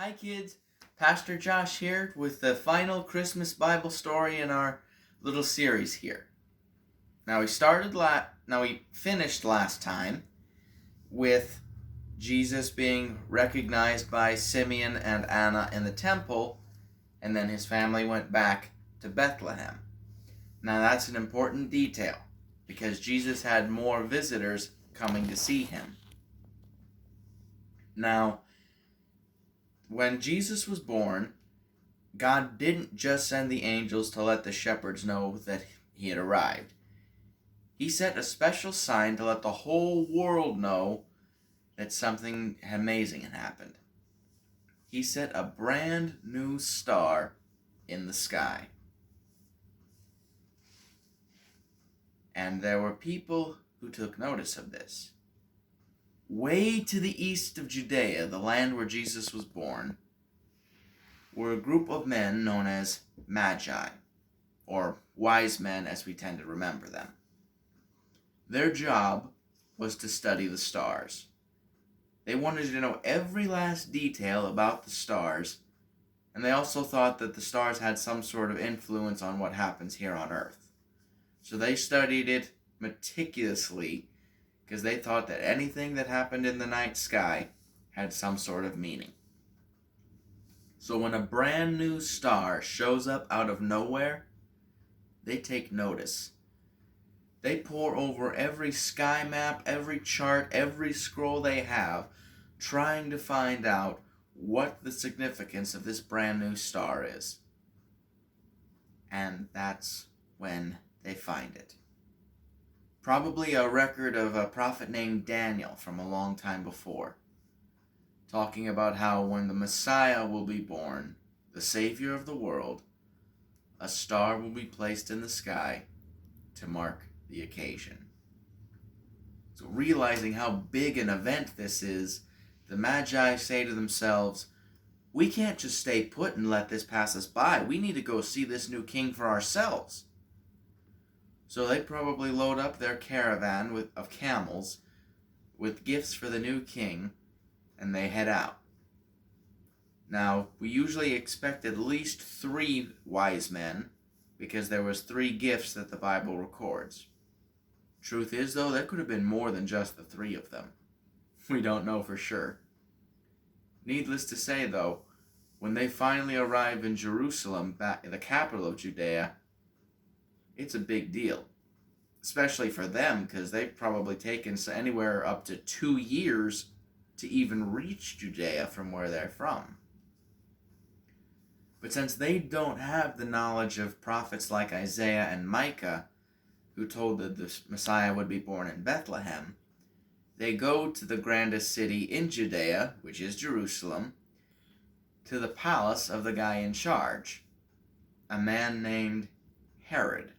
Hi kids, Pastor Josh here with the final Christmas Bible story in our little series here. Now we finished last time with Jesus being recognized by Simeon and Anna in the temple, and then his family went back to Bethlehem. Now that's an important detail because Jesus had more visitors coming to see him. Now, when Jesus was born, God didn't just send the angels to let the shepherds know that he had arrived. He set a special sign to let the whole world know that something amazing had happened. He set a brand new star in the sky. And there were people who took notice of this. Way to the east of Judea, the land where Jesus was born, were a group of men known as Magi, or Wisemen as we tend to remember them. Their job was to study the stars. They wanted to know every last detail about the stars, and they also thought that the stars had some sort of influence on what happens here on Earth. So they studied it meticulously because they thought that anything that happened in the night sky had some sort of meaning. So when a brand new star shows up out of nowhere, they take notice. They pore over every sky map, every chart, every scroll they have, trying to find out what the significance of this brand new star is. And that's when they find it. Probably a record of a prophet named Daniel from a long time before, talking about how when the Messiah will be born, the Savior of the world, a star will be placed in the sky to mark the occasion. So realizing how big an event this is, the Magi say to themselves, we can't just stay put and let this pass us by. We need to go see this new king for ourselves. So they probably load up their caravan of camels with gifts for the new king, and they head out. Now, we usually expect at least 3 wise men, because there was 3 gifts that the Bible records. Truth is, though, there could have been more than just the 3 of them. We don't know for sure. Needless to say, though, when they finally arrive in Jerusalem, the capital of Judea, it's a big deal. Especially for them, because they've probably taken anywhere up to 2 years to even reach Judea from where they're from. But since they don't have the knowledge of prophets like Isaiah and Micah, who told that the Messiah would be born in Bethlehem, they go to the grandest city in Judea, which is Jerusalem, to the palace of the guy in charge, a man named Herod.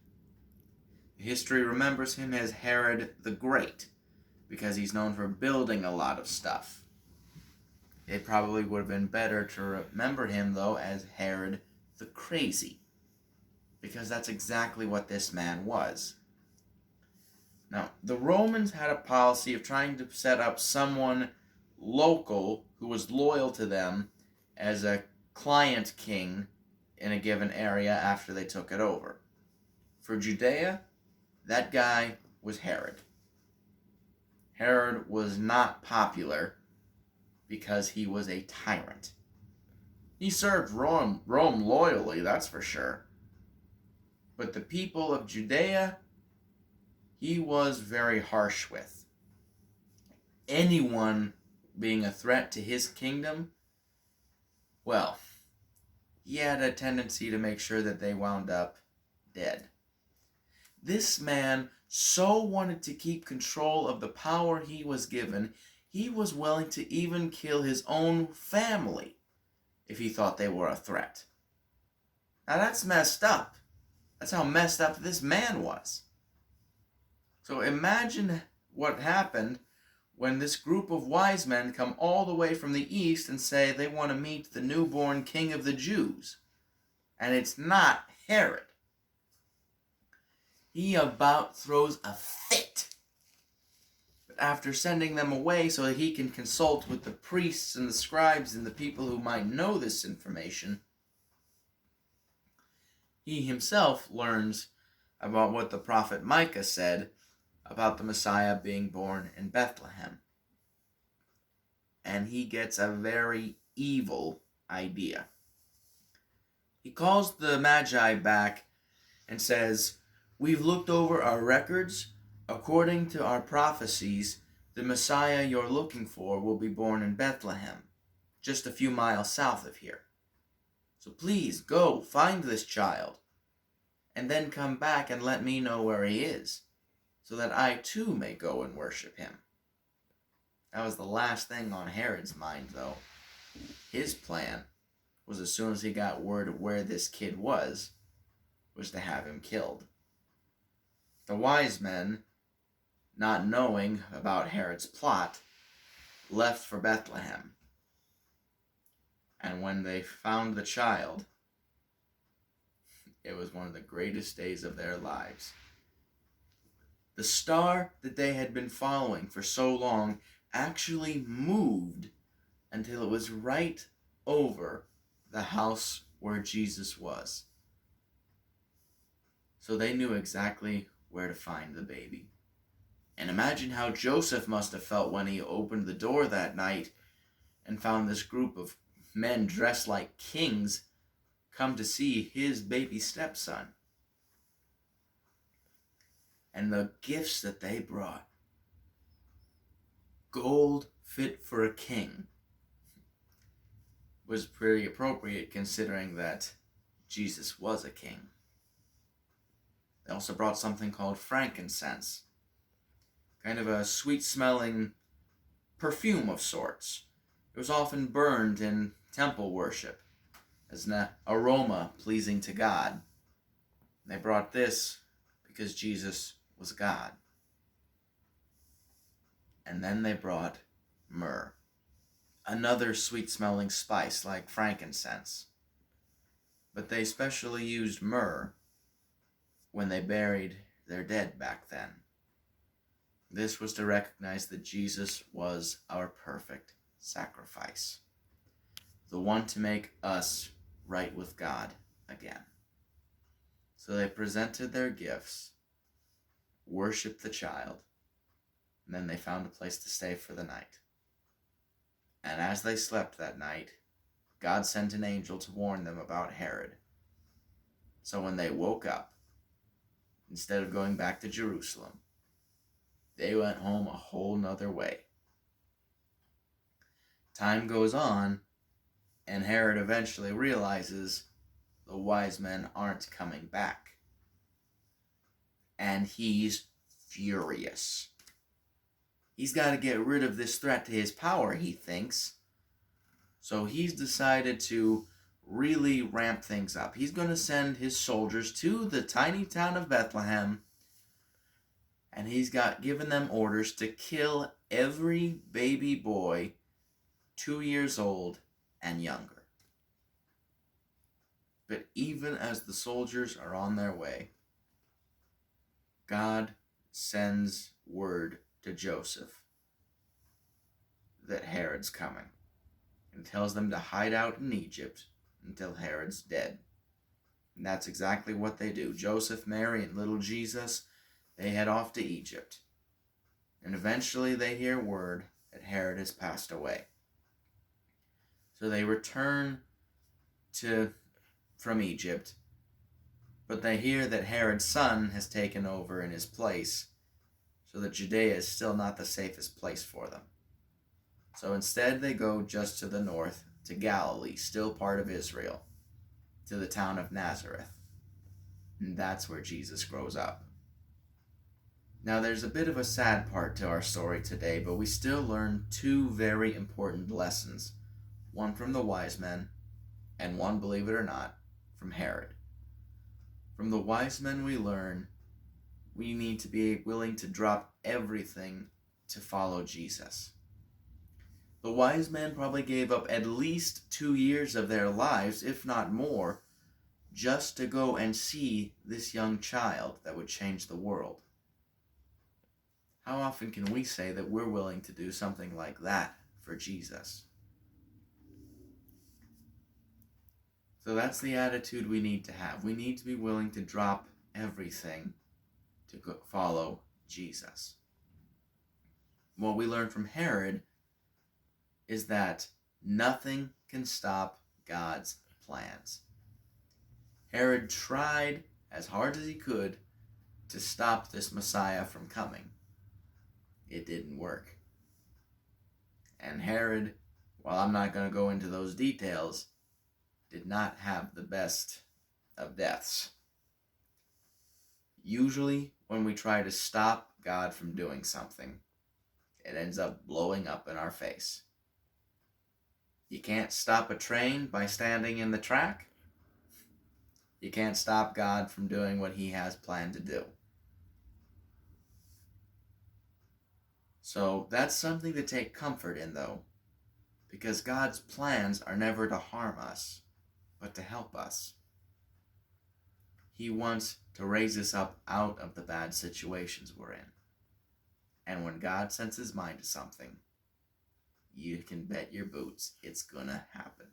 History remembers him as Herod the Great, because he's known for building a lot of stuff. It probably would have been better to remember him, though, as Herod the Crazy, because that's exactly what this man was. Now, the Romans had a policy of trying to set up someone local who was loyal to them as a client king in a given area after they took it over. For Judea, that guy was Herod. Herod was not popular because he was a tyrant. He served Rome loyally, that's for sure. But the people of Judea, he was very harsh with. Anyone being a threat to his kingdom, well, he had a tendency to make sure that they wound up dead. This man so wanted to keep control of the power he was given, he was willing to even kill his own family if he thought they were a threat. Now that's messed up. That's how messed up this man was. So imagine what happened when this group of wise men come all the way from the east and say they want to meet the newborn king of the Jews. And it's not Herod. He about throws a fit. But after sending them away so that he can consult with the priests and the scribes and the people who might know this information, he himself learns about what the prophet Micah said about the Messiah being born in Bethlehem. And he gets a very evil idea. He calls the Magi back and says, "We've looked over our records. According to our prophecies, the Messiah you're looking for will be born in Bethlehem, just a few miles south of here. So please go find this child, and then come back and let me know where he is, so that I too may go and worship him." That was the last thing on Herod's mind, though. His plan was, as soon as he got word of where this kid was to have him killed. The wise men, not knowing about Herod's plot, left for Bethlehem. And when they found the child, it was one of the greatest days of their lives. The star that they had been following for so long actually moved until it was right over the house where Jesus was. So they knew exactly where to find the baby. And imagine how Joseph must have felt when he opened the door that night and found this group of men dressed like kings come to see his baby stepson. And the gifts that they brought. Gold fit for a king. Was pretty appropriate considering that Jesus was a king. They also brought something called frankincense. Kind of a sweet-smelling perfume of sorts. It was often burned in temple worship as an aroma pleasing to God. They brought this because Jesus was God. And then they brought myrrh, another sweet-smelling spice like frankincense. But they especially used myrrh when they buried their dead back then. This was to recognize that Jesus was our perfect sacrifice, the one to make us right with God again. So they presented their gifts, worshipped the child, and then they found a place to stay for the night. And as they slept that night, God sent an angel to warn them about Herod. So when they woke up, instead of going back to Jerusalem, they went home a whole nother way. Time goes on, and Herod eventually realizes the wise men aren't coming back. And he's furious. He's got to get rid of this threat to his power, he thinks. So he's decided to really ramp things up. He's going to send his soldiers to the tiny town of Bethlehem, and he's given them orders to kill every baby boy 2 years old and younger. But even as the soldiers are on their way, God sends word to Joseph that Herod's coming, and tells them to hide out in Egypt until Herod's dead. And that's exactly what they do. Joseph, Mary, and little Jesus, they head off to Egypt. And eventually they hear word that Herod has passed away. So they return from Egypt, but they hear that Herod's son has taken over in his place, so that Judea is still not the safest place for them. So instead they go just to the north, to Galilee, still part of Israel, to the town of Nazareth. And that's where Jesus grows up. Now there's a bit of a sad part to our story today, but we still learn two very important lessons. One from the wise men, and one, believe it or not, from Herod. From the wise men we learn we need to be willing to drop everything to follow Jesus. The wise men probably gave up at least 2 years of their lives, if not more, just to go and see this young child that would change the world. How often can we say that we're willing to do something like that for Jesus? So that's the attitude we need to have. We need to be willing to drop everything to follow Jesus. What we learn from Herod is that nothing can stop God's plans. Herod tried as hard as he could to stop this Messiah from coming. It didn't work. And Herod, while I'm not going to go into those details, did not have the best of deaths. Usually, when we try to stop God from doing something, it ends up blowing up in our face. You can't stop a train by standing in the track. You can't stop God from doing what he has planned to do. So that's something to take comfort in, though, because God's plans are never to harm us, but to help us. He wants to raise us up out of the bad situations we're in. And when God sets his mind to something, you can bet your boots it's gonna happen.